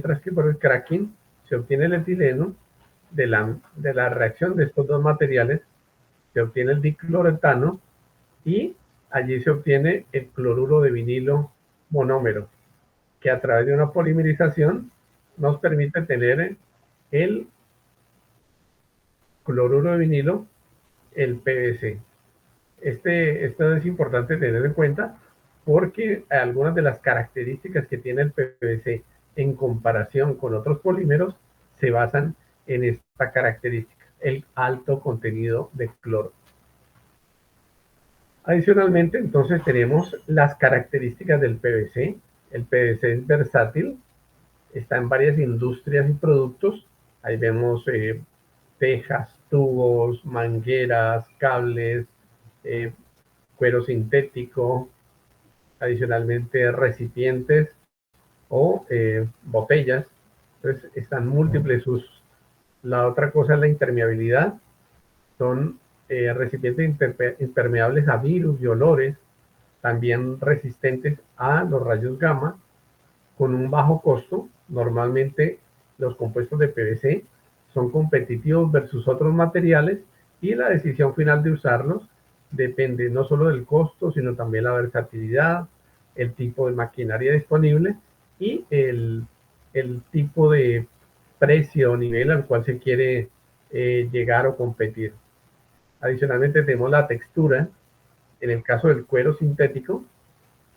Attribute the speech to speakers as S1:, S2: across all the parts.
S1: mientras que por el cracking se obtiene el etileno de la reacción de estos dos materiales, se obtiene el dicloretano y allí se obtiene el cloruro de vinilo monómero, que a través de una polimerización nos permite tener el cloruro de vinilo, el PVC. Esto es importante tener en cuenta porque algunas de las características que tiene el PVC en comparación con otros polímeros se basan en esta característica, el alto contenido de cloro. Adicionalmente, entonces tenemos las características del PVC. El PVC es versátil, está en varias industrias y productos. Ahí vemos tejas, tubos, mangueras, cables, eh, cuero sintético, adicionalmente recipientes o botellas. Entonces están múltiples usos. La otra cosa es la impermeabilidad. Son recipientes impermeables a virus y olores, también resistentes a los rayos gamma, con un bajo costo. Normalmente los compuestos de PVC son competitivos versus otros materiales y la decisión final de usarlos depende no solo del costo, sino también la versatilidad, el tipo de maquinaria disponible y el tipo de precio o nivel al cual se quiere llegar o competir. Adicionalmente tenemos la textura. En el caso del cuero sintético,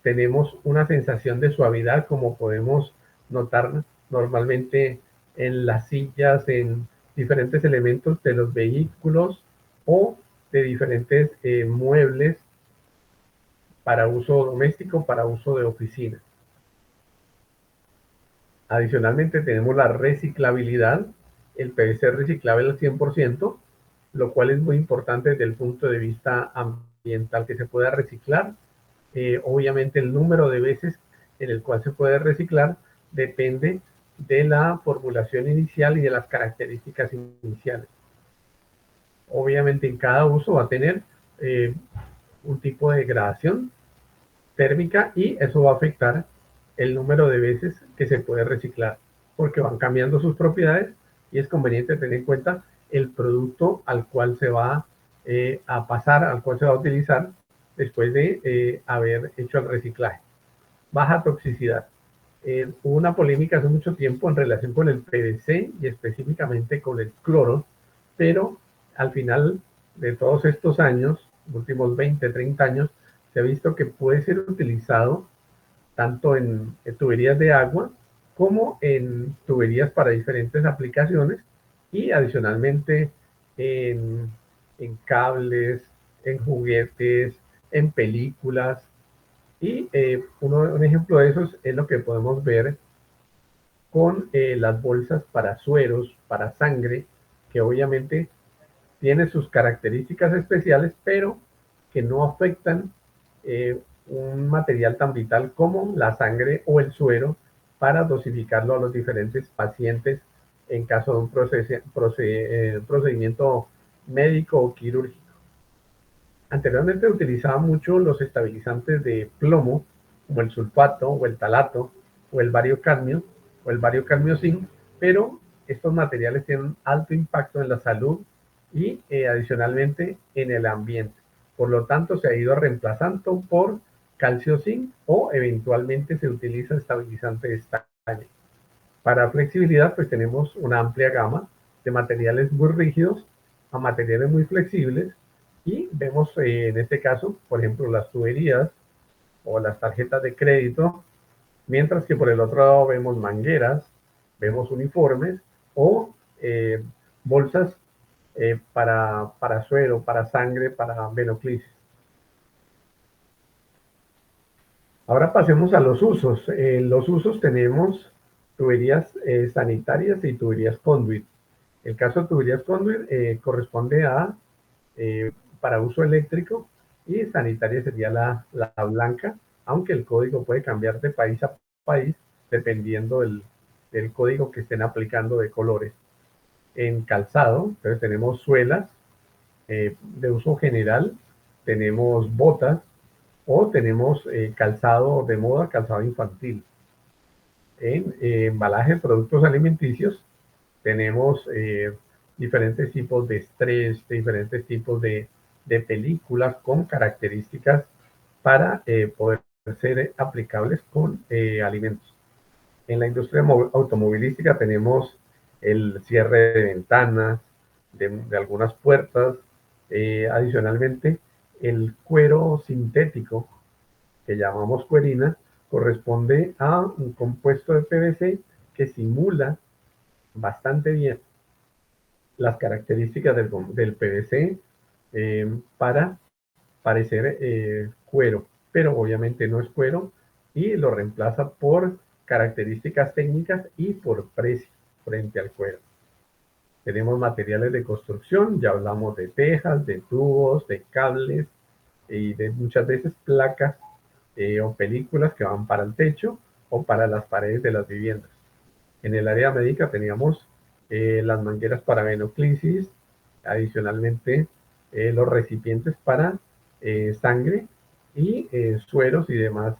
S1: tenemos una sensación de suavidad como podemos notar normalmente en las sillas, en diferentes elementos de los vehículos o de diferentes muebles para uso doméstico, para uso de oficina. Adicionalmente tenemos la reciclabilidad. El PVC es reciclable al 100%, lo cual es muy importante desde el punto de vista ambiental, que se pueda reciclar. Obviamente el número de veces en el cual se puede reciclar depende de la formulación inicial y de las características iniciales. Obviamente en cada uso va a tener un tipo de degradación térmica y eso va a afectar el número de veces que se puede reciclar, porque van cambiando sus propiedades y es conveniente tener en cuenta el producto al cual se va a pasar, al cual se va a utilizar después de haber hecho el reciclaje. Baja toxicidad. Hubo una polémica hace mucho tiempo en relación con el PVC y específicamente con el cloro, pero al final de todos estos años, últimos 20, 30 años, se ha visto que puede ser utilizado tanto en tuberías de agua como en tuberías para diferentes aplicaciones y adicionalmente en, en cables, en juguetes, en películas. Y un ejemplo de eso es lo que podemos ver con las bolsas para sueros, para sangre, que obviamente tiene sus características especiales, pero que no afectan un material tan vital como la sangre o el suero para dosificarlo a los diferentes pacientes en caso de un procedimiento médico o quirúrgico. Anteriormente utilizaba mucho los estabilizantes de plomo, como el sulfato o el talato o el bariocadmio o el bariocadmio zinc, pero estos materiales tienen alto impacto en la salud y adicionalmente en el ambiente. Por lo tanto, se ha ido reemplazando por calcio zinc o eventualmente se utiliza estabilizante de estaño. Para flexibilidad, pues tenemos una amplia gama de materiales muy rígidos a materiales muy flexibles y vemos en este caso, por ejemplo, las tuberías o las tarjetas de crédito, mientras que por el otro lado vemos mangueras, vemos uniformes o bolsas para suero, para sangre, para venoclisis. Ahora pasemos a los usos. En los usos tenemos tuberías sanitarias y tuberías conduit. El caso de tuberías conduit corresponde a para uso eléctrico y sanitaria sería la blanca, aunque el código puede cambiar de país a país dependiendo del código que estén aplicando de colores. En calzado, entonces tenemos suelas de uso general, tenemos botas o tenemos calzado de moda, calzado infantil. En embalajes, productos alimenticios, tenemos diferentes tipos de estrés, diferentes tipos de películas con características para poder ser aplicables con alimentos. En la industria automovilística tenemos el cierre de ventanas, de algunas puertas. Adicionalmente, el cuero sintético, que llamamos cuerina, corresponde a un compuesto de PVC que simula bastante bien las características del PVC para parecer cuero, pero obviamente no es cuero y lo reemplaza por características técnicas y por precio frente al cuero. Tenemos materiales de construcción, ya hablamos de tejas, de tubos, de cables y de muchas veces placas o películas que van para el techo o para las paredes de las viviendas. En el área médica teníamos las mangueras para venoclisis, adicionalmente los recipientes para sangre y sueros y demás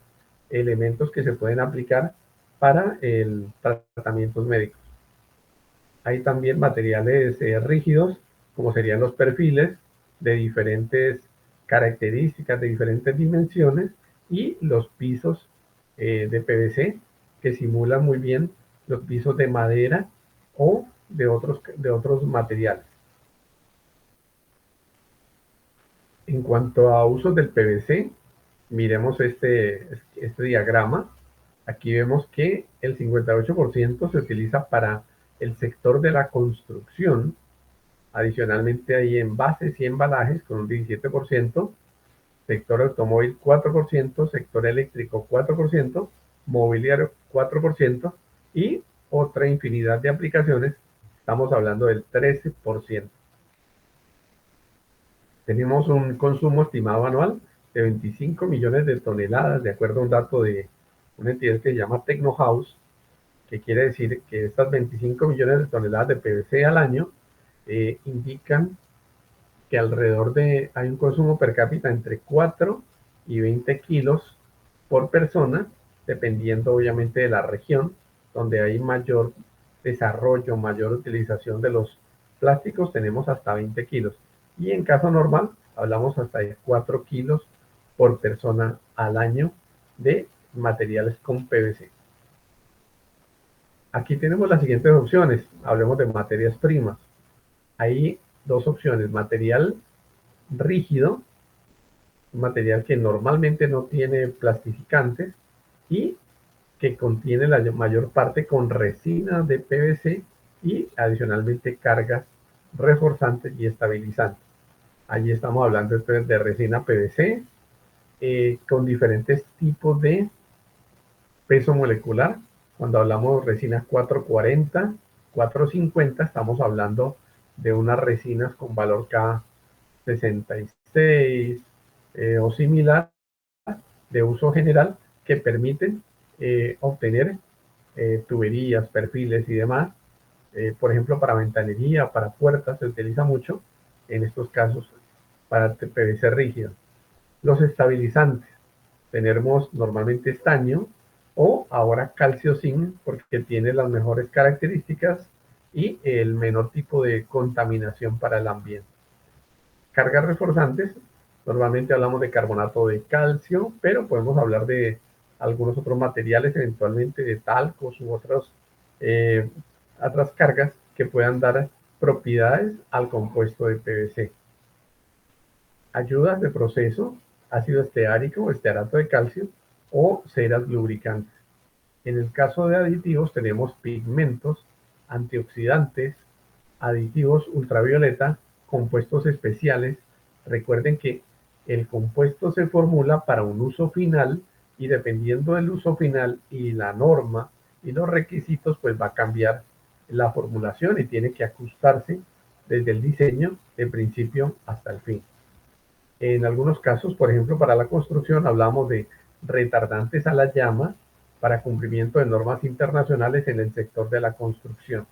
S1: elementos que se pueden aplicar para el tratamientos médicos. Hay también materiales rígidos, como serían los perfiles de diferentes características, de diferentes dimensiones, y los pisos de PVC, que simulan muy bien los pisos de madera o de otros materiales. En cuanto a usos del PVC, miremos este diagrama. Aquí vemos que el 58% se utiliza para el sector de la construcción. Adicionalmente hay envases y embalajes con un 17%, sector automóvil 4%, sector eléctrico 4%, mobiliario 4% y otra infinidad de aplicaciones, estamos hablando del 13%. Tenemos un consumo estimado anual de 25 millones de toneladas, de acuerdo a un dato de una entidad que se llama Tecnohouse, que quiere decir que estas 25 millones de toneladas de PVC al año indican que hay un consumo per cápita entre 4 y 20 kilos por persona, dependiendo obviamente de la región, donde hay mayor desarrollo, mayor utilización de los plásticos, tenemos hasta 20 kilos. Y en caso normal, hablamos hasta de 4 kilos por persona al año de materiales con PVC. Aquí tenemos las siguientes opciones. Hablemos de materias primas. Hay dos opciones: material rígido, un material que normalmente no tiene plastificantes y que contiene la mayor parte con resina de PVC y adicionalmente cargas reforzantes y estabilizantes. Allí estamos hablando de resina PVC con diferentes tipos de peso molecular. Cuando hablamos de resinas 440, 450, estamos hablando de unas resinas con valor K 66 o similar de uso general que permiten obtener tuberías, perfiles y demás. Por ejemplo, para ventanería, para puertas, se utiliza mucho en estos casos para PVC rígido. Los estabilizantes, tenemos normalmente estaño o ahora calcio zinc, porque tiene las mejores características y el menor tipo de contaminación para el ambiente. Cargas reforzantes, normalmente hablamos de carbonato de calcio, pero podemos hablar de algunos otros materiales, eventualmente de talcos u otras cargas que puedan dar propiedades al compuesto de PVC. Ayudas de proceso, ácido esteárico, estearato de calcio o ceras lubricantes. En el caso de aditivos tenemos pigmentos, antioxidantes, aditivos ultravioleta, compuestos especiales. Recuerden que el compuesto se formula para un uso final y dependiendo del uso final y la norma y los requisitos, pues va a cambiar la formulación y tiene que ajustarse desde el diseño de principio hasta el fin. En algunos casos, por ejemplo, para la construcción hablamos de retardantes a la llama para cumplimiento de normas internacionales en el sector de la construcción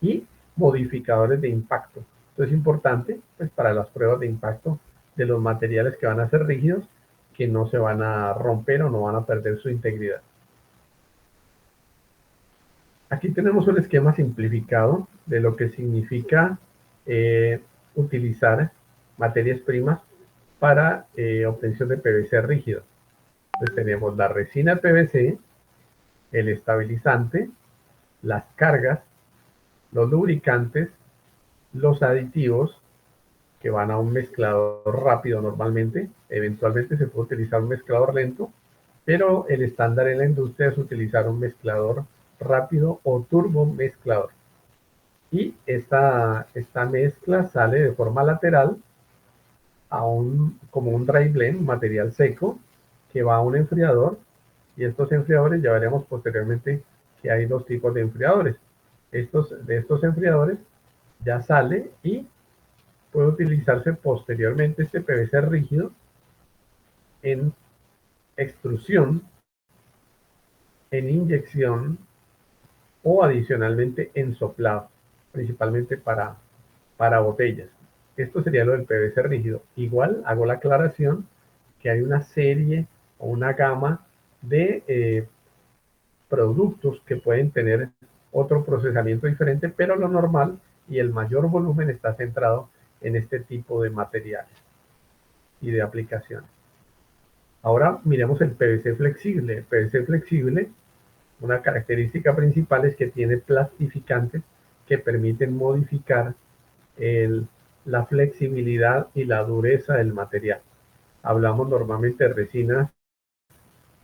S1: y modificadores de impacto. Esto es importante pues, para las pruebas de impacto de los materiales que van a ser rígidos, que no se van a romper o no van a perder su integridad. Aquí tenemos un esquema simplificado de lo que significa utilizar materias primas para obtención de PVC rígido. Entonces tenemos la resina PVC, el estabilizante, las cargas, los lubricantes, los aditivos que van a un mezclador rápido normalmente. Eventualmente se puede utilizar un mezclador lento, pero el estándar en la industria es utilizar un mezclador rápido o turbo mezclador. Y esta mezcla sale de forma lateral como un dry blend, un material seco, que va a un enfriador, y estos enfriadores ya veremos posteriormente que hay dos tipos de enfriadores. De estos enfriadores ya sale y puede utilizarse posteriormente este PVC rígido en extrusión, en inyección o adicionalmente en soplado, principalmente para botellas. Esto sería lo del PVC rígido. Igual hago la aclaración que hay una serie o una gama de productos que pueden tener otro procesamiento diferente, pero lo normal y el mayor volumen está centrado en este tipo de materiales y de aplicaciones. Ahora miremos el PVC flexible. El PVC flexible, una característica principal es que tiene plastificantes que permiten modificar la flexibilidad y la dureza del material. Hablamos normalmente de resinas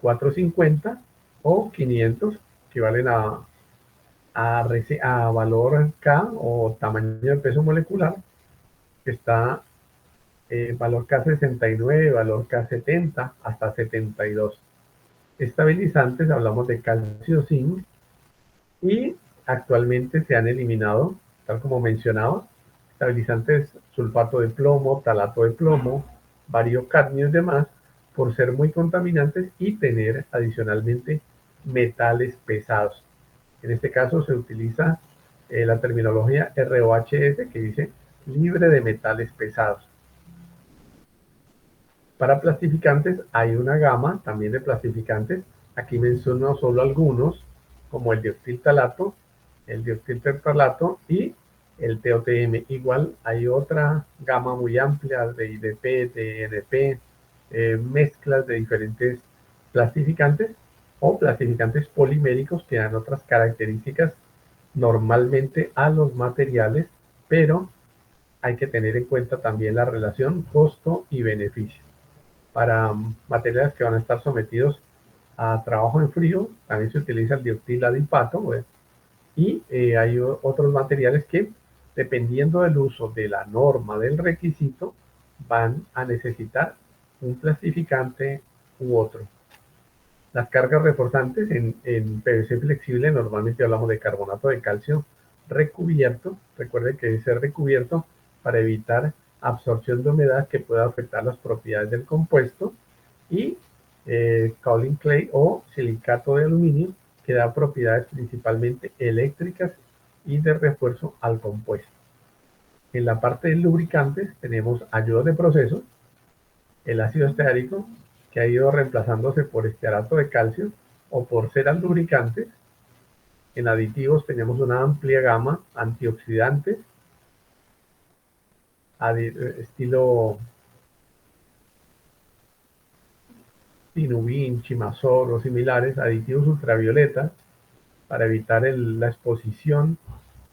S1: 450 o 500, que valen a valor K o tamaño de peso molecular, que está valor K69, valor K70, hasta 72. Estabilizantes, hablamos de calcio, zinc, y actualmente se han eliminado, tal como mencionaba, estabilizantes sulfato de plomo, talato de plomo, variocadmio y demás, por ser muy contaminantes y tener adicionalmente metales pesados. En este caso se utiliza la terminología ROHS, que dice libre de metales pesados. Para plastificantes hay una gama también de plastificantes. Aquí menciono solo algunos, como el dioxiltalato, el dioxiltertalato y el TOTM. Igual hay otra gama muy amplia de IDP, de NP, mezclas de diferentes plastificantes o plastificantes poliméricos que dan otras características normalmente a los materiales, pero hay que tener en cuenta también la relación costo y beneficio. Para materiales que van a estar sometidos a trabajo en frío, también se utiliza el dioxiladipato, y hay otros materiales que, dependiendo del uso de la norma, del requisito, van a necesitar un plastificante u otro. Las cargas reforzantes en PVC flexible normalmente hablamos de carbonato de calcio recubierto. Recuerden que debe ser recubierto para evitar absorción de humedad que pueda afectar las propiedades del compuesto, y kaolin clay o silicato de aluminio, que da propiedades principalmente eléctricas y de refuerzo al compuesto. En la parte de lubricantes tenemos ayudas de proceso, el ácido esteárico, que ha ido reemplazándose por estearato de calcio o por ceras lubricantes. En aditivos tenemos una amplia gama, antioxidantes, estilo Tinubin, Chimazol o similares, aditivos ultravioletas, para evitar la exposición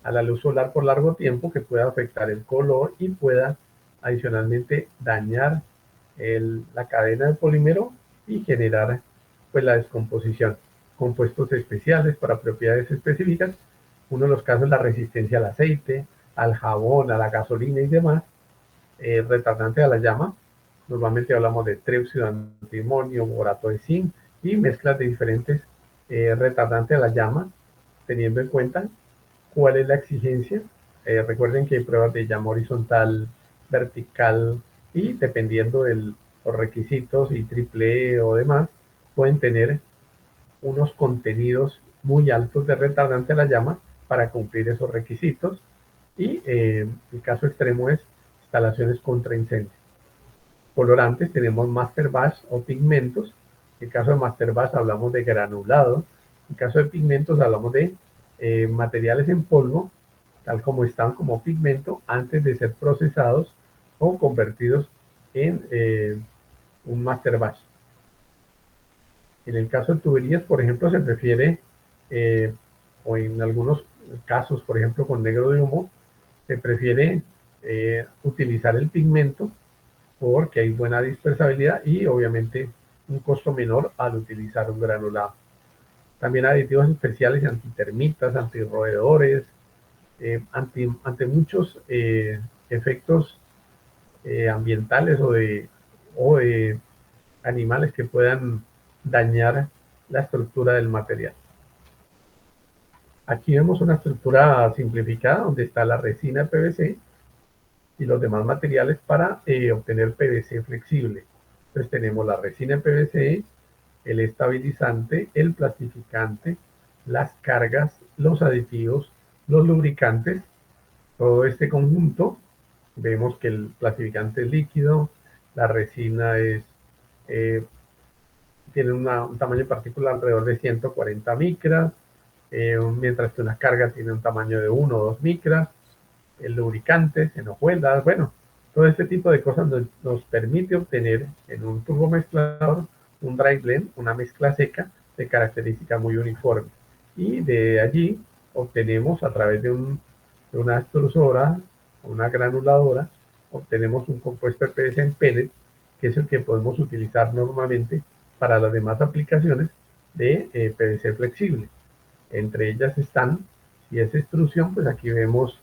S1: a la luz solar por largo tiempo, que pueda afectar el color y pueda adicionalmente dañar la cadena del polímero y generar pues la descomposición. Compuestos especiales para propiedades específicas, uno de los casos es la resistencia al aceite, al jabón, a la gasolina y demás, retardante a la llama. Normalmente hablamos de trióxido de antimonio, borato de zinc y mezclas de diferentes retardantes a la llama, teniendo en cuenta cuál es la exigencia. Recuerden que hay pruebas de llama horizontal, vertical, y dependiendo de los requisitos y AAA o demás, pueden tener unos contenidos muy altos de retardante a la llama para cumplir esos requisitos. Y el caso extremo es instalaciones contra incendio. Colorantes tenemos master batch o pigmentos. En el caso de master batch hablamos de granulado. En el caso de pigmentos hablamos de materiales en polvo, tal como estaban como pigmento, antes de ser procesados o convertidos en un master batch. En el caso de tuberías, por ejemplo, se prefiere, o en algunos casos, por ejemplo, con negro de humo, se prefiere utilizar el pigmento porque hay buena dispersabilidad y obviamente un costo menor al utilizar un granulado. También aditivos especiales, antitermitas, antirroedores, ante muchos efectos ambientales o de animales que puedan dañar la estructura del material. Aquí vemos una estructura simplificada donde está la resina PVC y los demás materiales para obtener PVC flexible. Entonces tenemos la resina PVC, el estabilizante, el plastificante, las cargas, los aditivos, los lubricantes, todo este conjunto. Vemos que el plastificante es líquido, la resina eh, tiene un tamaño particular alrededor de 140 micras, mientras que una carga tiene un tamaño de 1 o 2 micras, el lubricante, en hojuelas, bueno, todo este tipo de cosas nos permite obtener en un turbomezclador un dry blend, una mezcla seca de característica muy uniforme. Y de allí obtenemos a través de una extrusora, una granuladora, obtenemos un compuesto de PVC en pellet, que es el que podemos utilizar normalmente para las demás aplicaciones de PVC flexible. Entre ellas están, si es extrusión, pues aquí vemos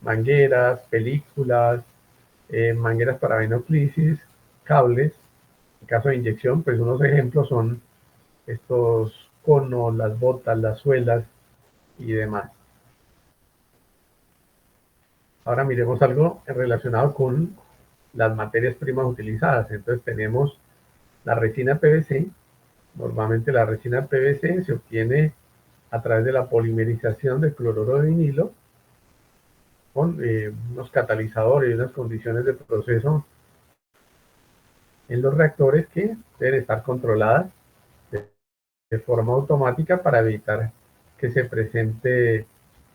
S1: mangueras, películas, mangueras para venoclisis, cables. En caso de inyección, pues unos ejemplos son estos conos, las botas, las suelas y demás. Ahora miremos algo relacionado con las materias primas utilizadas. Entonces tenemos la resina PVC. Normalmente la resina PVC se obtiene a través de la polimerización del cloruro de vinilo con unos catalizadores y unas condiciones de proceso en los reactores que deben estar controladas de forma automática para evitar que se presente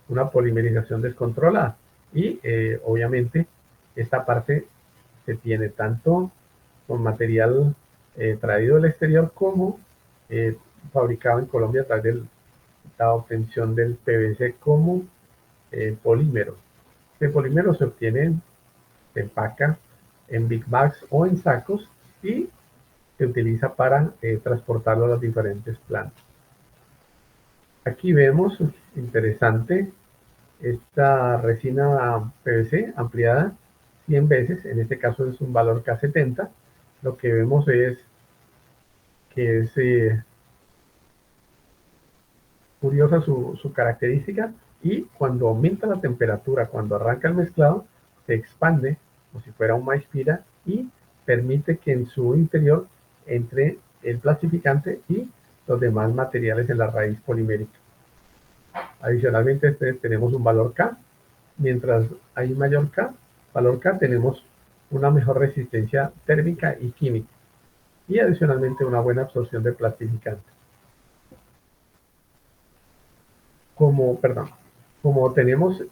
S1: una polimerización descontrolada. Y obviamente esta parte se tiene tanto con material traído del exterior como fabricado en Colombia a través de la obtención del PVC como polímero. Este polímero se obtiene, se empaca en big bags o en sacos y se utiliza para transportarlo a las diferentes plantas. Aquí vemos, interesante, esta resina PVC ampliada 100 veces, en este caso es un valor K70. Lo que vemos es que es curiosa su característica y cuando aumenta la temperatura, cuando arranca el mezclado, se expande como si fuera un maíz pira y permite que en su interior entre el plastificante y los demás materiales en la raíz polimérica. Adicionalmente tenemos un valor K. Mientras hay mayor valor K, tenemos una mejor resistencia térmica y química y adicionalmente una buena absorción de plastificante. Como tenemos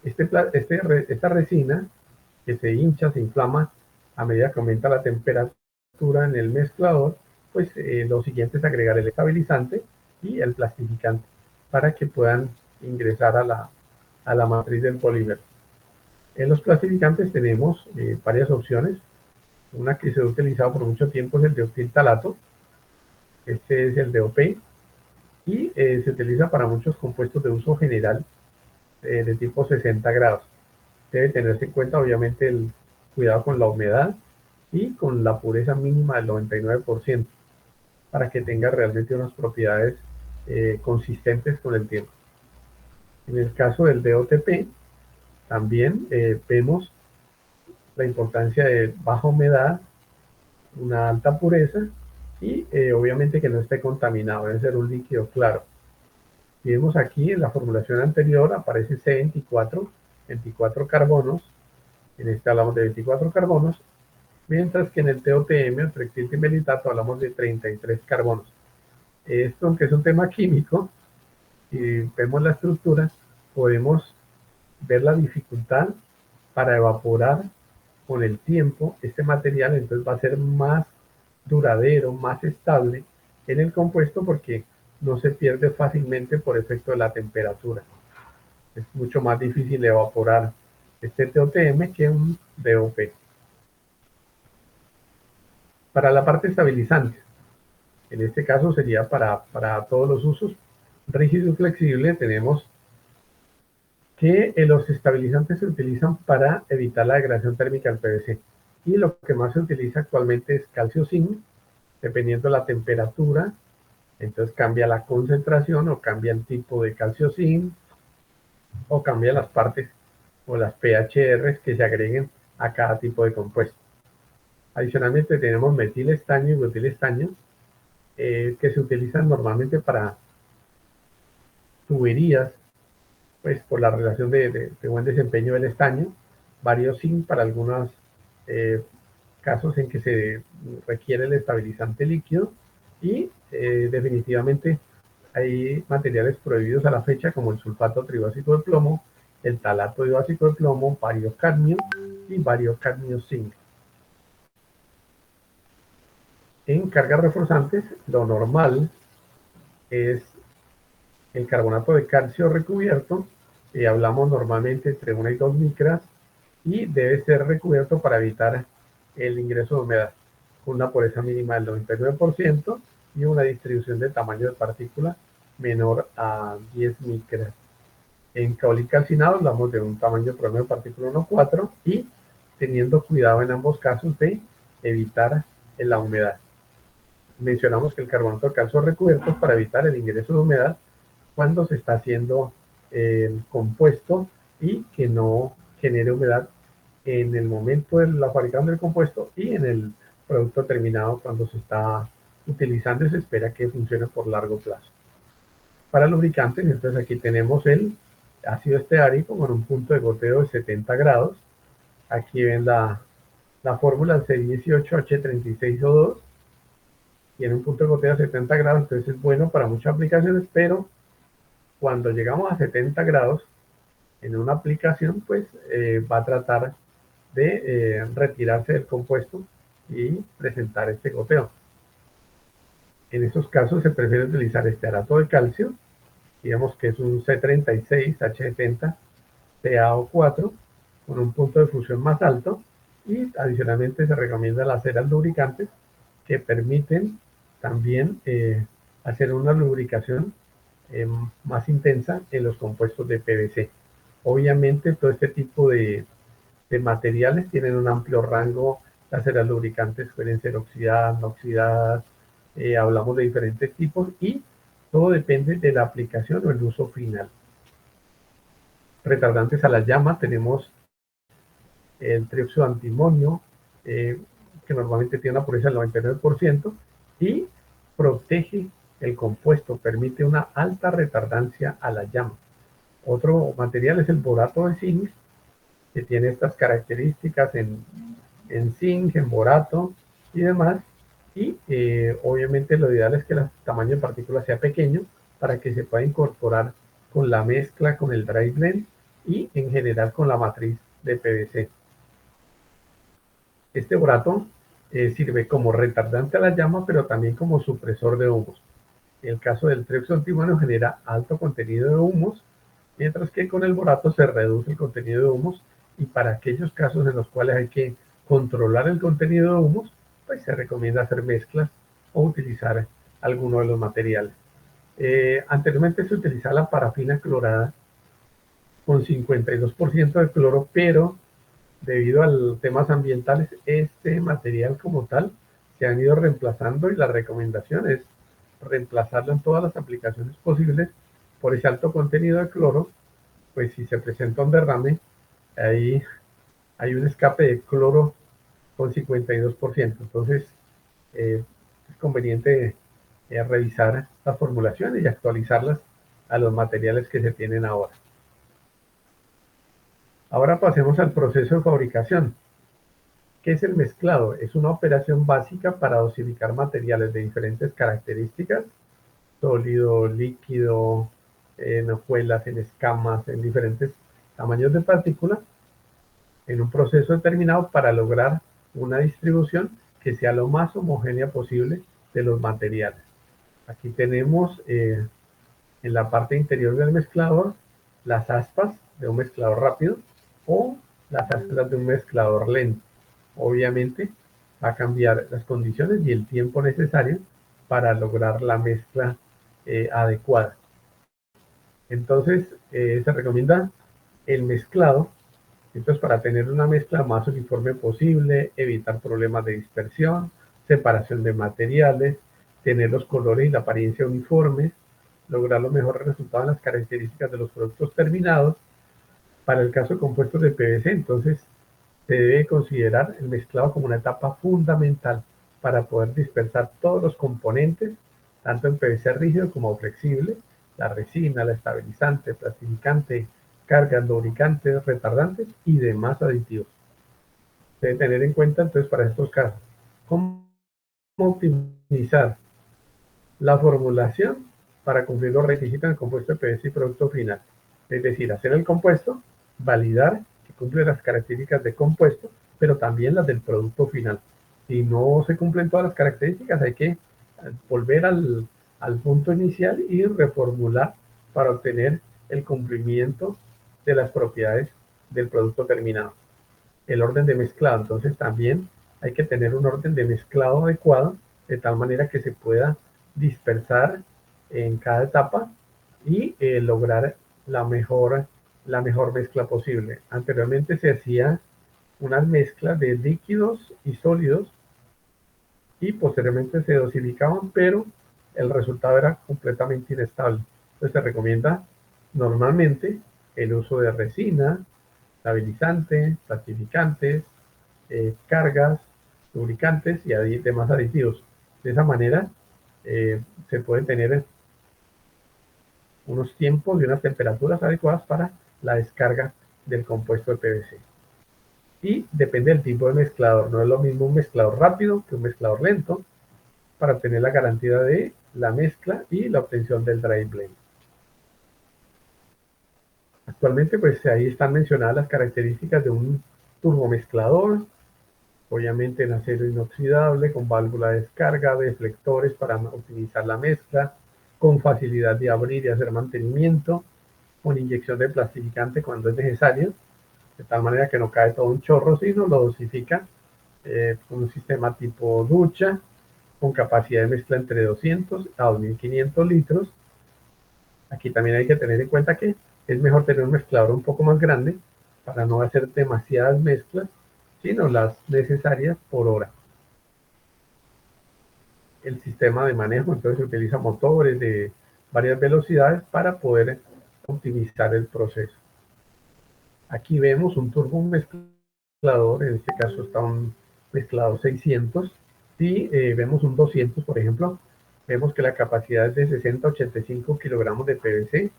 S1: esta resina que se hincha, se inflama a medida que aumenta la temperatura en el mezclador, pues lo siguiente es agregar el estabilizante y el plastificante para que puedan ingresar a la matriz del polímero. En los plastificantes tenemos varias opciones. Una que se ha utilizado por mucho tiempo es el deoxintalato. Este es el DOP y se utiliza para muchos compuestos de uso general de tipo 60 grados. Debe tenerse en cuenta obviamente el cuidado con la humedad y con la pureza mínima del 99% para que tenga realmente unas propiedades consistentes con el tiempo. En el caso del DOTP también vemos la importancia de baja humedad, una alta pureza y obviamente que no esté contaminado, debe ser un líquido claro. Y vemos aquí en la formulación anterior aparece C24, 24 carbonos, en este hablamos de 24 carbonos, mientras que en el TOTM, el trexiltimetato, hablamos de 33 carbonos. Esto, aunque es un tema químico, Si vemos la estructura, podemos ver la dificultad para evaporar con el tiempo este material, entonces va a ser más duradero, más estable en el compuesto porque no se pierde fácilmente por efecto de la temperatura. Es mucho más difícil evaporar este TOTM que un DOP. Para la parte estabilizante, en este caso sería para todos los usos rígido y flexible, tenemos que los estabilizantes se utilizan para evitar la degradación térmica del PVC. Y lo que más se utiliza actualmente es calcio zinc, dependiendo de la temperatura, entonces cambia la concentración o cambia el tipo de calcio zinc o cambia las partes o las PHRs que se agreguen a cada tipo de compuesto. Adicionalmente tenemos metilestaño y butilestaño que se utilizan normalmente para tuberías, pues por la relación de buen desempeño del estaño, varios zinc para algunos casos en que se requiere el estabilizante líquido y definitivamente hay materiales prohibidos a la fecha como el sulfato tribásico de plomo, el talato dibásico de plomo, variocadmio y variocadmio zinc. En cargas reforzantes, lo normal es el carbonato de calcio recubierto, hablamos normalmente entre 1 y 2 micras, y debe ser recubierto para evitar el ingreso de humedad, con una pureza mínima del 99% y una distribución de tamaño de partícula menor a 10 micras. En caolín calcinado hablamos de un tamaño promedio de partícula 1,4 y teniendo cuidado en ambos casos de evitar la humedad. Mencionamos que el carbonato de calcio recubierto es para evitar el ingreso de humedad cuando se está haciendo el compuesto y que no genere humedad en el momento de la fabricación del compuesto y en el producto terminado cuando se está utilizando y se espera que funcione por largo plazo. Para lubricantes, entonces aquí tenemos el ácido esteárico con un punto de goteo de 70 grados. Aquí ven la fórmula C18H36O2. Tiene un punto de goteo de 70 grados, entonces es bueno para muchas aplicaciones, pero cuando llegamos a 70 grados en una aplicación, pues va a tratar de retirarse del compuesto y presentar este goteo. En esos casos se prefiere utilizar estearato de calcio, digamos que es un C36H70CaO4 con un punto de fusión más alto, y adicionalmente se recomienda las ceras lubricantes que permiten también hacer una lubricación más intensa en los compuestos de PVC. Obviamente todo este tipo de materiales tienen un amplio rango, las ceras lubricantes pueden ser oxidadas, no oxidadas, hablamos de diferentes tipos y todo depende de la aplicación o el uso final. Retardantes a la llama tenemos el trióxido de antimonio, que normalmente tiene una pureza del 99% y protege el compuesto, permite una alta retardancia a la llama. Otro material es el borato de zinc, que tiene estas características en zinc, en borato y demás. Y obviamente lo ideal es que el tamaño de partículas sea pequeño para que se pueda incorporar con la mezcla, con el dry blend y en general con la matriz de PVC. Este borato sirve como retardante a la llama, pero también como supresor de humos. En el caso del trióxido de antimonio genera alto contenido de humos, mientras que con el borato se reduce el contenido de humos, y para aquellos casos en los cuales hay que controlar el contenido de humos, pues se recomienda hacer mezclas o utilizar alguno de los materiales. Anteriormente se utilizaba la parafina clorada con 52% de cloro, pero debido a los temas ambientales, este material como tal se han ido reemplazando y la recomendación es reemplazarlo en todas las aplicaciones posibles por ese alto contenido de cloro. Pues si se presenta un derrame, ahí hay un escape de cloro con 52%. Entonces, es conveniente revisar las formulaciones y actualizarlas a los materiales que se tienen ahora. Ahora pasemos al proceso de fabricación. ¿Qué es el mezclado? Es una operación básica para dosificar materiales de diferentes características, sólido, líquido, en hojuelas, en escamas, en diferentes tamaños de partículas, en un proceso determinado para lograr una distribución que sea lo más homogénea posible de los materiales. Aquí tenemos en la parte interior del mezclador las aspas de un mezclador rápido o las aspas de un mezclador lento. Obviamente va a cambiar las condiciones y el tiempo necesario para lograr la mezcla adecuada. Entonces se recomienda el mezclado. Entonces, para tener una mezcla más uniforme posible, evitar problemas de dispersión, separación de materiales, tener los colores y la apariencia uniformes, lograr los mejores resultados en las características de los productos terminados. Para el caso de compuestos de PVC, entonces, se debe considerar el mezclado como una etapa fundamental para poder dispersar todos los componentes, tanto en PVC rígido como flexible, la resina, la estabilizante, plastificante, cargas, lubricantes, retardantes y demás aditivos. Debe tener en cuenta entonces para estos casos cómo optimizar la formulación para cumplir los requisitos del compuesto de PVC y producto final. Es decir, hacer el compuesto, validar que cumple las características de compuesto, pero también las del producto final. Si no se cumplen todas las características, hay que volver al punto inicial y reformular para obtener el cumplimiento de las propiedades del producto terminado. El orden de mezclado, entonces también hay que tener un orden de mezclado adecuado, de tal manera que se pueda dispersar en cada etapa y lograr la mejor mezcla posible. Anteriormente se hacía unas mezclas de líquidos y sólidos y posteriormente se dosificaban, pero el resultado era completamente inestable. Entonces se recomienda normalmente el uso de resina, estabilizantes, plastificantes, cargas, lubricantes y demás aditivos. De esa manera se pueden tener unos tiempos y unas temperaturas adecuadas para la descarga del compuesto de PVC. Y depende del tipo de mezclador. No es lo mismo un mezclador rápido que un mezclador lento para obtener la garantía de la mezcla y la obtención del dry blend. Actualmente, pues ahí están mencionadas las características de un turbomezclador, obviamente en acero inoxidable, con válvula de descarga, deflectores para optimizar la mezcla, con facilidad de abrir y hacer mantenimiento, con inyección de plastificante cuando es necesario, de tal manera que no cae todo un chorro, sino lo dosifica con un sistema tipo ducha, con capacidad de mezcla entre 200 a 2500 litros. Aquí también hay que tener en cuenta que es mejor tener un mezclador un poco más grande para no hacer demasiadas mezclas, sino las necesarias por hora. El sistema de manejo entonces utiliza motores de varias velocidades para poder optimizar el proceso. Aquí vemos un turbomezclador, en este caso está un mezclador 600. Si vemos un 200, por ejemplo, vemos que la capacidad es de 60 a 85 kilogramos de PVC,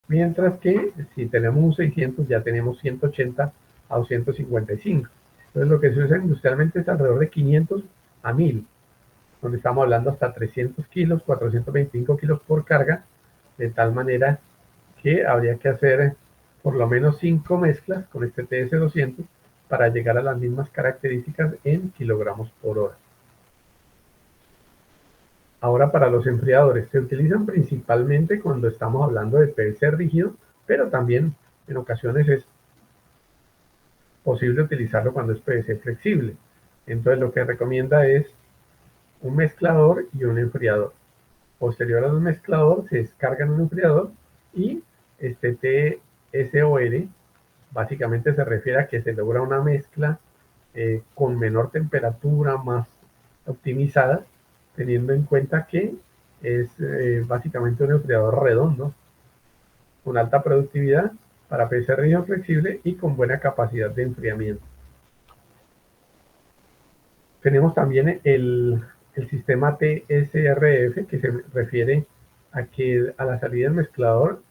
S1: mientras que si tenemos un 600 ya tenemos 180 a 255. Entonces lo que se usa industrialmente es alrededor de 500 a 1000, donde estamos hablando hasta 300 kilos, 425 kilos por carga, de tal manera que habría que hacer por lo menos 5 mezclas con este TS200 para llegar a las mismas características en kilogramos por hora. Ahora, para los enfriadores, se utilizan principalmente cuando estamos hablando de PVC rígido, pero también en ocasiones es posible utilizarlo cuando es PVC flexible. Entonces lo que recomienda es un mezclador y un enfriador. Posterior al mezclador se descarga en un enfriador y este TSOR básicamente se refiere a que se logra una mezcla con menor temperatura, más optimizada, teniendo en cuenta que es básicamente un enfriador redondo, con alta productividad para PVC rígido flexible y con buena capacidad de enfriamiento. Tenemos también el sistema TSRF, que se refiere a que a la salida del mezclador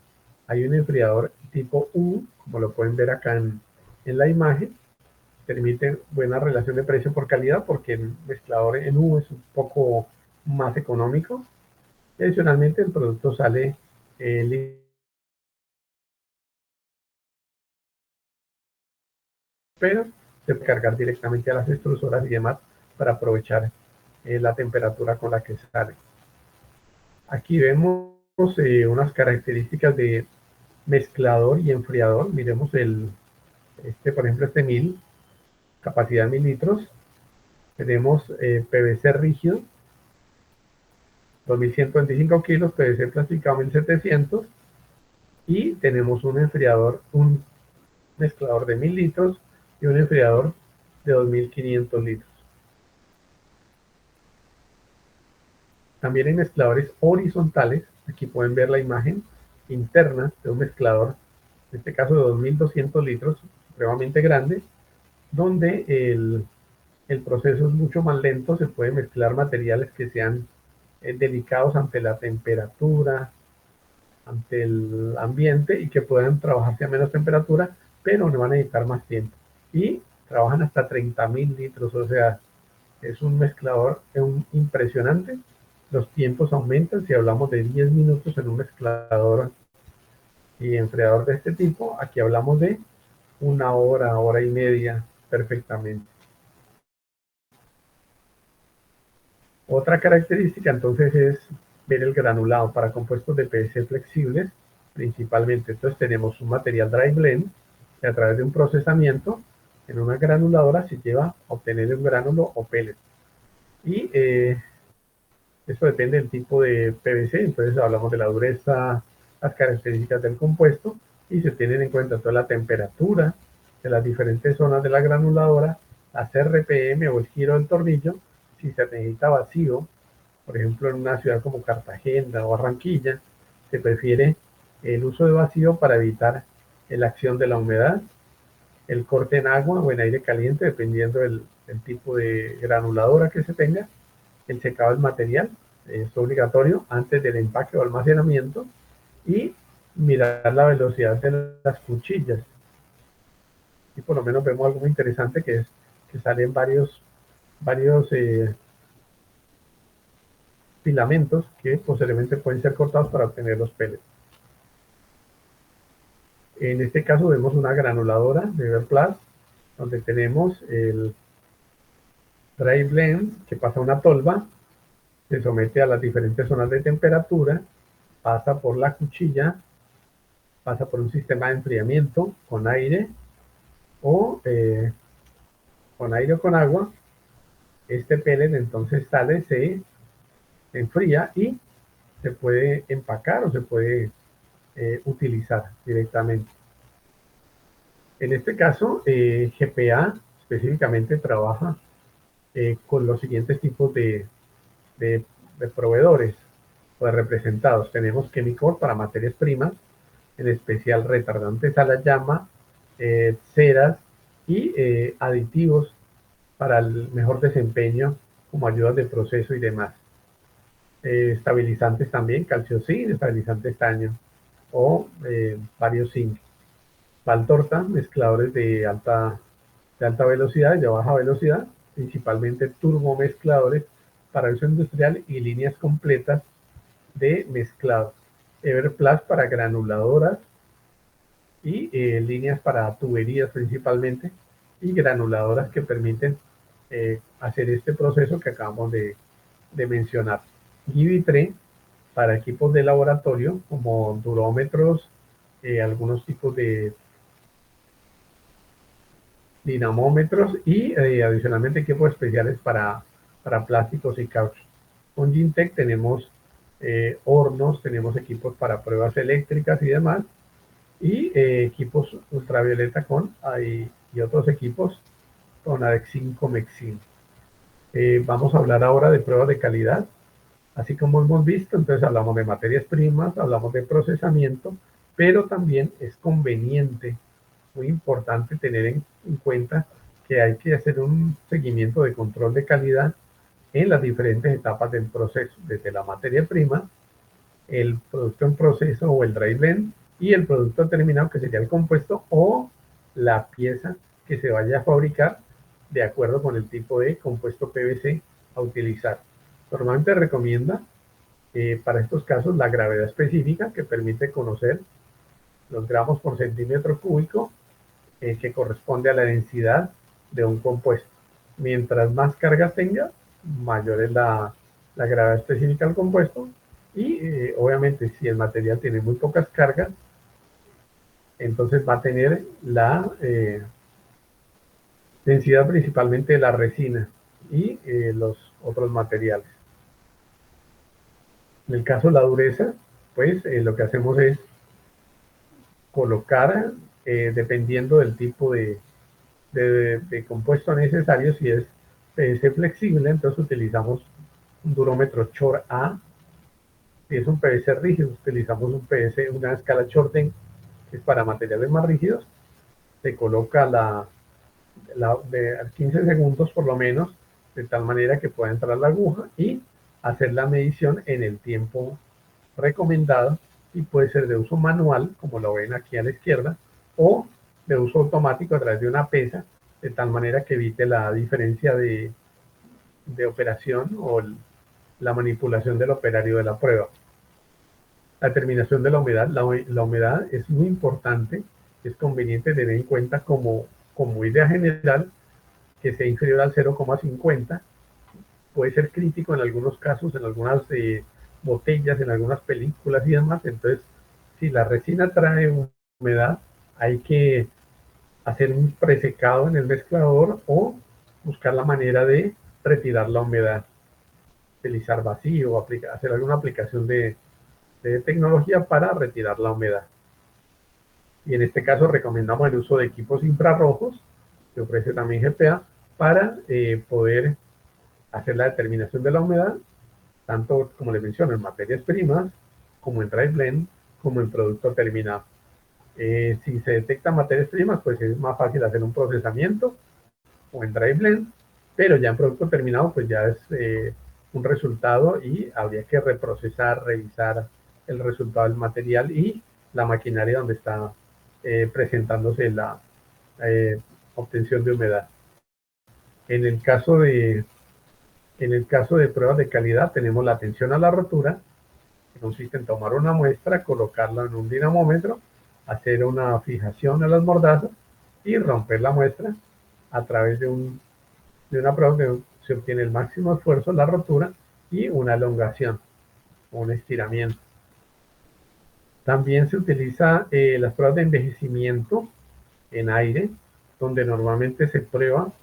S1: hay un enfriador tipo U, como lo pueden ver acá en la imagen. Permite buena relación de precio por calidad porque el mezclador en U es un poco más económico. Y adicionalmente el producto sale pero se puede cargar directamente a las extrusoras y demás para aprovechar la temperatura con la que sale. Aquí vemos unas características de mezclador y enfriador. Miremos por ejemplo, este 1000, capacidad 1000 litros. Tenemos PVC rígido, 2125 kilos, PVC plastificado 1700, y tenemos un enfriador, un mezclador de 1000 litros y un enfriador de 2500 litros. También hay mezcladores horizontales. Aquí pueden ver la imagen interna de un mezclador, en este caso de 2200 litros, supremamente grande, donde el proceso es mucho más lento. Se puede mezclar materiales que sean delicados ante la temperatura, ante el ambiente, y que puedan trabajarse a menos temperatura, pero no van a necesitar más tiempo. Y trabajan hasta 30.000 litros, o sea, es un mezclador impresionante. Los tiempos aumentan. Si hablamos de 10 minutos en un mezclador y enfriador de este tipo, aquí hablamos de una hora, hora y media perfectamente. Otra característica entonces es ver el granulado para compuestos de PVC flexibles principalmente. Entonces tenemos un material dry blend que a través de un procesamiento en una granuladora se lleva a obtener un gránulo o pellet. Y eso depende del tipo de PVC. Entonces hablamos de la dureza, las características del compuesto, y se tienen en cuenta toda la temperatura de las diferentes zonas de la granuladora, las RPM o el giro del tornillo, si se necesita vacío. Por ejemplo, en una ciudad como Cartagena o Barranquilla, se prefiere el uso de vacío para evitar la acción de la humedad, el corte en agua o en aire caliente, dependiendo del tipo de granuladora que se tenga, el secado del material es obligatorio antes del empaque o almacenamiento, y mirar la velocidad de las cuchillas. Y por lo menos vemos algo muy interesante, que es que salen varios filamentos que posteriormente pueden ser cortados para obtener los pellets. En este caso vemos una granuladora de Everplast, donde tenemos el dry blend que pasa a una tolva, se somete a las diferentes zonas de temperatura, pasa por la cuchilla, pasa por un sistema de enfriamiento con aire o con agua. Este pellet entonces sale, se enfría y se puede empacar o se puede utilizar directamente. En este caso, GPA específicamente trabaja con los siguientes tipos de proveedores o de representados. Tenemos Chemicol para materias primas, en especial retardantes a la llama, ceras y aditivos para el mejor desempeño, como ayudas de proceso y demás. Estabilizantes también, calcio zinc, estabilizante estaño o varios zinc. Valtorta, mezcladores de alta velocidad y de baja velocidad, principalmente turbomezcladores para uso industrial y líneas completas de mezclado. Everplast para granuladoras y líneas para tuberías principalmente, y granuladoras que permiten hacer este proceso que acabamos de mencionar. Givitre para equipos de laboratorio como durómetros, algunos tipos de dinamómetros y adicionalmente equipos especiales para plásticos y cauchos. Con Gintec tenemos hornos, tenemos equipos para pruebas eléctricas y demás, y equipos ultravioleta y otros equipos con Adexin Comexin. Vamos a hablar ahora de pruebas de calidad. Así como hemos visto, entonces hablamos de materias primas, hablamos de procesamiento, pero también es conveniente, muy importante tener en cuenta que hay que hacer un seguimiento de control de calidad en las diferentes etapas del proceso, desde la materia prima, el producto en proceso o el dry blend, y el producto terminado, que sería el compuesto o la pieza que se vaya a fabricar de acuerdo con el tipo de compuesto PVC a utilizar. Normalmente recomienda Para estos casos, la gravedad específica, que permite conocer los gramos por centímetro cúbico, que corresponde a la densidad de un compuesto. Mientras más cargas tenga, mayor es la gravedad específica del compuesto. Y obviamente, si el material tiene muy pocas cargas, entonces va a tener la densidad principalmente de la resina y los otros materiales. En el caso de la dureza, pues lo que hacemos es colocar, dependiendo del tipo de compuesto necesario, si es PVC flexible, entonces utilizamos un durómetro Chor A. Si es un PVC rígido, utilizamos un PVC, una escala Chorten, que es para materiales más rígidos. Se coloca de 15 segundos por lo menos, de tal manera que pueda entrar la aguja y hacer la medición en el tiempo recomendado, y puede ser de uso manual, como lo ven aquí a la izquierda, o de uso automático a través de una pesa, de tal manera que evite la diferencia de operación o la manipulación del operario de la prueba. La determinación de la humedad. La humedad es muy importante. Es conveniente tener en cuenta como idea general que sea inferior al 0,50. Puede ser crítico en algunos casos, en algunas botellas, en algunas películas y demás. Entonces, si la resina trae humedad, hay que hacer un presecado en el mezclador o buscar la manera de retirar la humedad, utilizar vacío, hacer alguna aplicación de tecnología para retirar la humedad. Y en este caso recomendamos el uso de equipos infrarrojos, que ofrece también GPA, para poder hacer la determinación de la humedad, tanto como les menciono, en materias primas, como en dry blend, como en producto terminado. Si se detectan materias primas, pues es más fácil hacer un procesamiento o en dry blend, pero ya en producto terminado, pues ya es un resultado y habría que reprocesar, revisar el resultado del material y la maquinaria donde está presentándose la obtención de humedad. En el caso de pruebas de calidad, tenemos la atención a la rotura, que consiste en tomar una muestra, colocarla en un dinamómetro, hacer una fijación a las mordazas y romper la muestra a través de una prueba donde se obtiene el máximo esfuerzo, la rotura y una elongación, un estiramiento. También se utiliza las pruebas de envejecimiento en aire, donde normalmente se prueban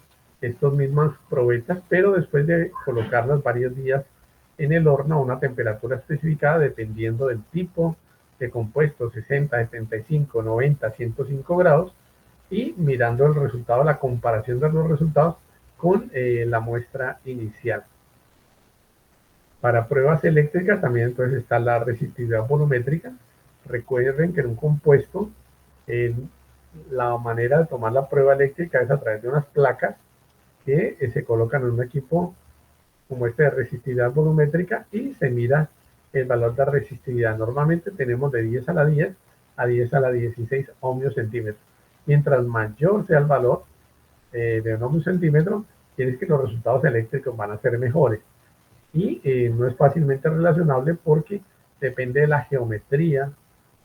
S1: estas mismas probetas, pero después de colocarlas varios días en el horno a una temperatura especificada, dependiendo del tipo de compuesto, 60, 75, 90, 105 grados, y mirando el resultado, la comparación de los resultados con la muestra inicial. Para pruebas eléctricas también entonces está la resistividad volumétrica. Recuerden que en un compuesto, la manera de tomar la prueba eléctrica es a través de unas placas que se colocan en un equipo como este de resistividad volumétrica y se mira el valor de resistividad. Normalmente tenemos de 10 a la 10 a 10 a la 16 ohmios centímetros. Mientras mayor sea el valor de un ohmio centímetro, quiere decir que los resultados eléctricos van a ser mejores. Y no es fácilmente relacionable porque depende de la geometría,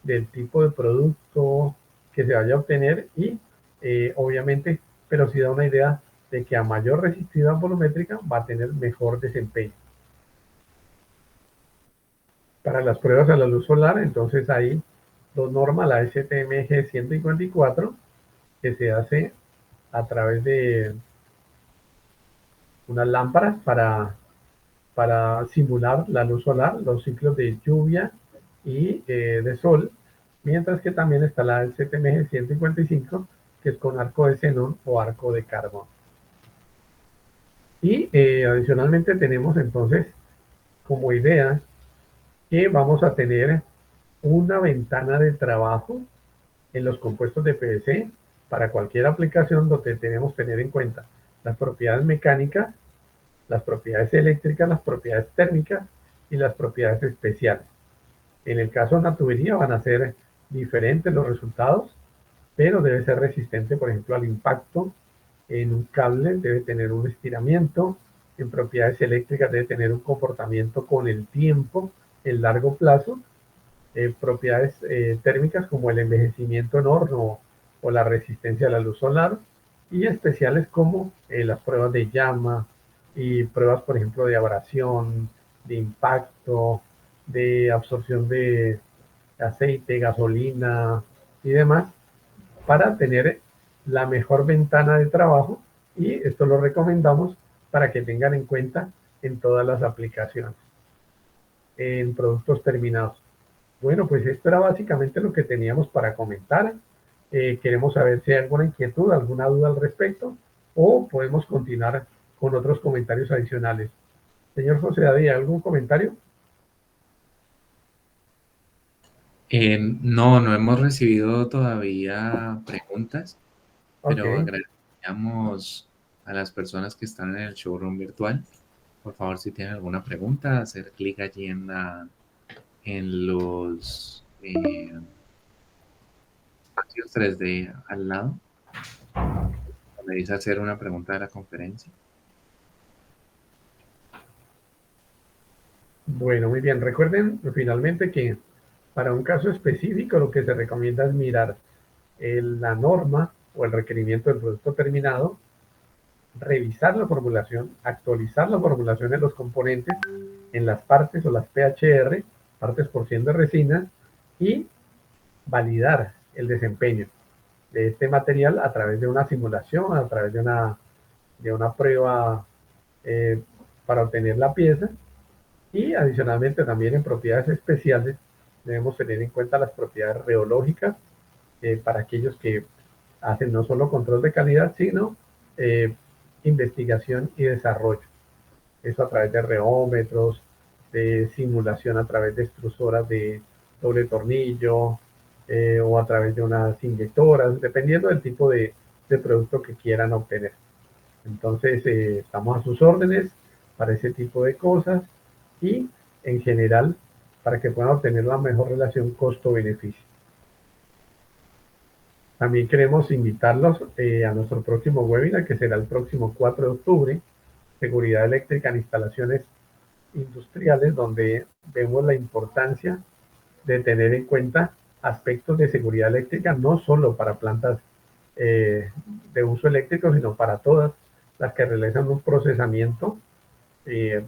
S1: del tipo de producto que se vaya a obtener y obviamente, pero sí da una idea de que a mayor resistividad volumétrica va a tener mejor desempeño. Para las pruebas a la luz solar, entonces hay dos normas, la STMG 154, que se hace a través de unas lámparas para simular la luz solar, los ciclos de lluvia y de sol, mientras que también está la STMG 155, que es con arco de xenón o arco de carbón. Y adicionalmente tenemos entonces como idea que vamos a tener una ventana de trabajo en los compuestos de PVC para cualquier aplicación donde tenemos que tener en cuenta las propiedades mecánicas, las propiedades eléctricas, las propiedades térmicas y las propiedades especiales. En el caso de una tubería van a ser diferentes los resultados, pero debe ser resistente, por ejemplo, al impacto. En un cable debe tener un estiramiento. En propiedades eléctricas debe tener un comportamiento con el tiempo el largo plazo, propiedades térmicas como el envejecimiento en horno o la resistencia a la luz solar, y especiales como las pruebas de llama y pruebas, por ejemplo, de abrasión, de impacto, de absorción de aceite, gasolina y demás, para tener la mejor ventana de trabajo, y esto lo recomendamos para que tengan en cuenta en todas las aplicaciones, en productos terminados. Bueno, pues esto era básicamente lo que teníamos para comentar. Queremos saber si hay alguna inquietud, alguna duda al respecto, o podemos continuar con otros comentarios adicionales. Señor José David, ¿algún comentario?
S2: No, no hemos recibido todavía preguntas,
S1: Ok,
S2: pero agradecemos a las personas que están en el showroom virtual. Por favor, si tienen alguna pregunta, hacer clic allí en los espacios 3D al lado, donde dice hacer una pregunta de la conferencia.
S1: bueno, muy bien. Recuerden finalmente que para un caso específico lo que se recomienda es mirar la norma o el requerimiento del producto terminado, revisar la formulación, actualizar la formulación de los componentes en las partes o las PHR, partes por cien de resina, y validar el desempeño de este material a través de una simulación, a través de una prueba eh, para obtener la pieza. Y adicionalmente también en propiedades especiales debemos tener en cuenta las propiedades reológicas, para aquellos que hacen no solo control de calidad, sino eh, investigación y desarrollo. Eso a través de reómetros, de simulación a través de extrusoras de doble tornillo, o a través de unas inyectoras, dependiendo del tipo de producto que quieran obtener. Entonces, estamos a sus órdenes para ese tipo de cosas, y en general para que puedan obtener la mejor relación costo-beneficio. También queremos invitarlos a nuestro próximo webinar, que será el próximo 4 de octubre, seguridad eléctrica en instalaciones industriales, donde vemos la importancia de tener en cuenta aspectos de seguridad eléctrica, no solo para plantas eh, de uso eléctrico, sino para todas las que realizan un procesamiento eh,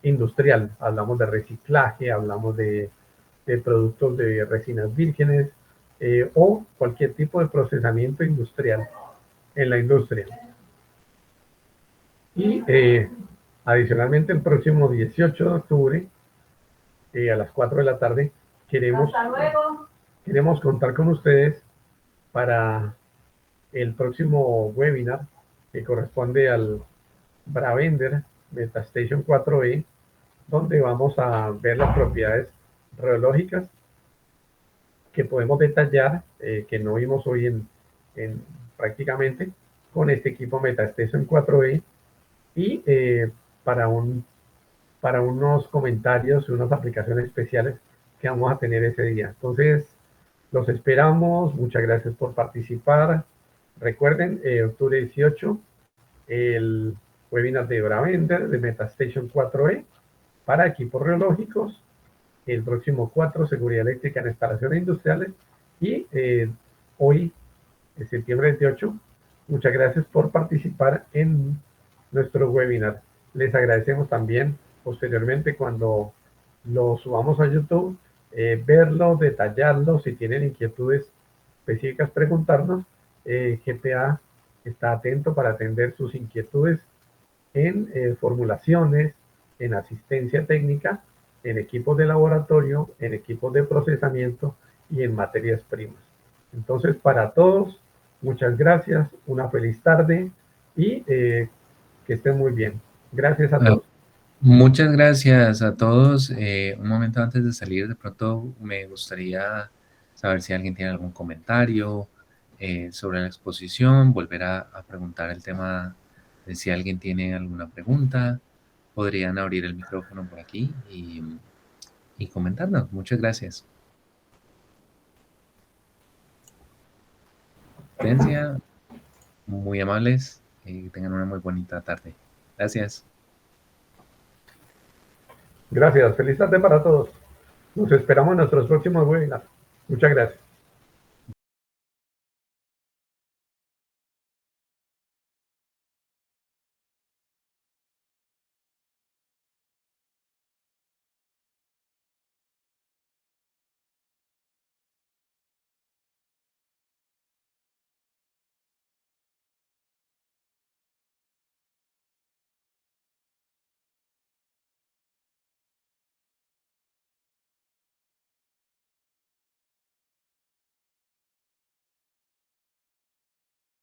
S1: industrial. Hablamos de reciclaje, hablamos de productos de resinas vírgenes, o cualquier tipo de procesamiento industrial en la industria. Y adicionalmente el próximo 18 de octubre, a las 4 de la tarde, queremos contar con ustedes para el próximo webinar que corresponde al Bravender Metastation 4E, donde vamos a ver las propiedades reológicas que podemos detallar, que no vimos hoy en prácticamente, con este equipo Metastation 4E, y para, para unos comentarios y unas aplicaciones especiales que vamos a tener ese día. Entonces, los esperamos. Muchas gracias por participar. Recuerden, octubre 18, el webinar de Bravender de Metastation 4E para equipos reológicos. El próximo 4, seguridad eléctrica en instalaciones industriales. Y hoy, septiembre 28, muchas gracias por participar en nuestro webinar. Les agradecemos también posteriormente, cuando lo subamos a YouTube, verlo, detallarlo. Si tienen inquietudes específicas, preguntarnos. GPA está atento para atender sus inquietudes en formulaciones, en asistencia técnica, en equipos de laboratorio, en equipos de procesamiento y en materias primas. Entonces, para todos, muchas gracias, una feliz tarde, y que estén muy bien. Gracias a
S2: Ah,
S1: todos.
S2: muchas gracias a todos. Un momento antes de salir, de pronto me gustaría saber si alguien tiene algún comentario sobre la exposición, volver a preguntar el tema de si alguien tiene alguna pregunta. Podrían abrir el micrófono por aquí y comentarnos. Muchas gracias. Asistencia, muy amables. Que tengan una muy bonita tarde. Gracias.
S1: Gracias, feliz tarde para todos. Nos esperamos en nuestros próximos webinars. Muchas gracias.